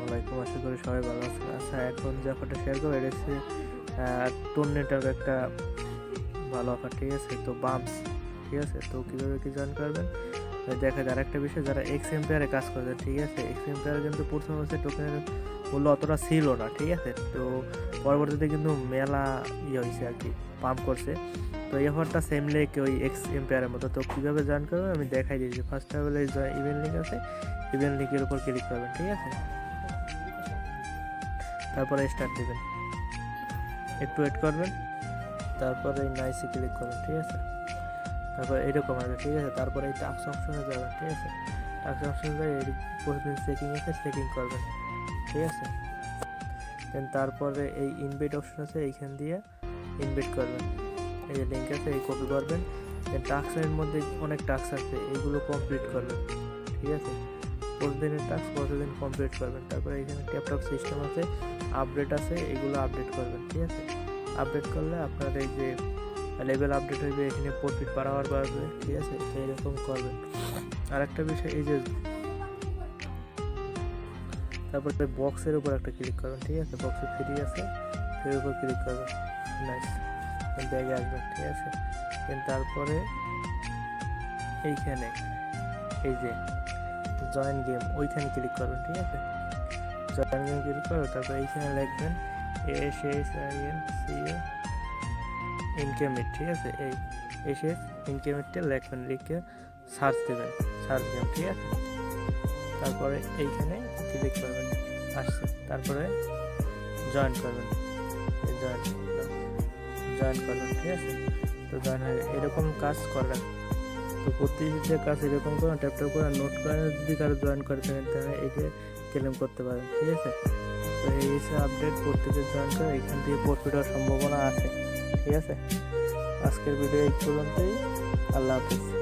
আলাইকুম, আশা করি সবাই ভালো আছেন। আচ্ছা, এখন যে অফারটা শেয়ার করবো এটা হচ্ছে টুর্নামেন্টের একটা ভালো অফার, ঠিক আছে? তো বাম্পস, ঠিক আছে? তো কীভাবে কি জয়েন করবেন দেখা যায়। আরেকটা বিষয়, যারা এক্স এম্পায়ারে কাজ করছে, ঠিক আছে, এক্স এম্পায়ারে কিন্তু প্রথম হচ্ছে টোকেনের মূল্য অতটা ছিল না, ঠিক আছে? তো পরবর্তীতে কিন্তু মেলা হয়েছে আর কি, পাম্প করছে। তো এই অফারটা সেম লেক ওই এক্স এম্পায়ারের মতো। তো কীভাবে জয়েন করবেন আমি দেখাই দিয়েছি। First of all event link আছে, ইভেন্ট লিঙ্কের উপর ক্লিক করবেন, ঠিক আছে? তারপরে স্টার্ট দেবেন, একটু ওয়েট করবেন, তারপরে এই নাইসে ক্লিক করবেন, ঠিক আছে? তারপর এরকম আসবে, ঠিক আছে? তারপরে এই টাস্ক অপশনে যাবেন, ঠিক আছে? টাস্ক অপশনে যাই প্রতিদিন চেকিং আছে, চেকিং করবেন, ঠিক আছে? দেন তারপরে এই ইনভাইট অপশন আছে, এইখান দিয়ে ইনভাইট করবেন। এই যে লিঙ্ক আছে, এই কপি করবেন। দেন টাস্কের মধ্যে অনেক টাস্ক আছে, এইগুলো কমপ্লিট করবেন, ঠিক আছে? প্রতিদিনের টাস্ক প্রতিদিন কমপ্লিট করবেন। তারপরে এখানে ট্যাপটপ সিস্টেম আছে, আপডেট আছে, এগুলো আপডেট করবেন, ঠিক আছে? আপডেট করলে আপনার এই যে লেভেল আপডেট হইবে, এখানে প্রফিট পাওয়ার বাড়বে, ঠিক আছে? তো এরকম করবেন। আর একটা বিষয়, এই যে তারপরে বক্সের উপর একটা ক্লিক করবেন, ঠিক আছে? বক্সে ফ্রি আছে, ফ্রির উপর ক্লিক করবেন, নাইস, ব্যাগে আসবেন, ঠিক আছে? দেন তারপরে এইখানে এই যে জয়েন গেম, ওইখানে ক্লিক করবেন, ঠিক আছে? জয়েন গেম ক্লিক করবেন। তারপর এইখানে লিখবেন SSINCA ইনকেমিট, ঠিক আছে? এই SS ইনকেমিটটা লিখবেন, লিখে সার্চ দেবেন, সার্চ গেম, ঠিক আছে? তারপরে এইখানে ক্লিক করবেন, আসছে। তারপরে জয়েন করবেন, জয়েন করবেন, ঠিক আছে? তো জয়েন হয়ে এরকম কাজ করবেন। তো প্রতিটা কাজ এরকম করে ট্যাপ করে নোট করে যদি কারো জয়েন করে থাকেন তাহলে এইটা ক্লেম করতে পারেন, ঠিক আছে? তো এই আপডেট প্রত্যেকে জয়েন করে এখান থেকে প্রফিট হওয়ার সম্ভাবনা আছে, ঠিক আছে? আজকের ভিডিও এই পর্যন্তই। আল্লাহ হাফিজ।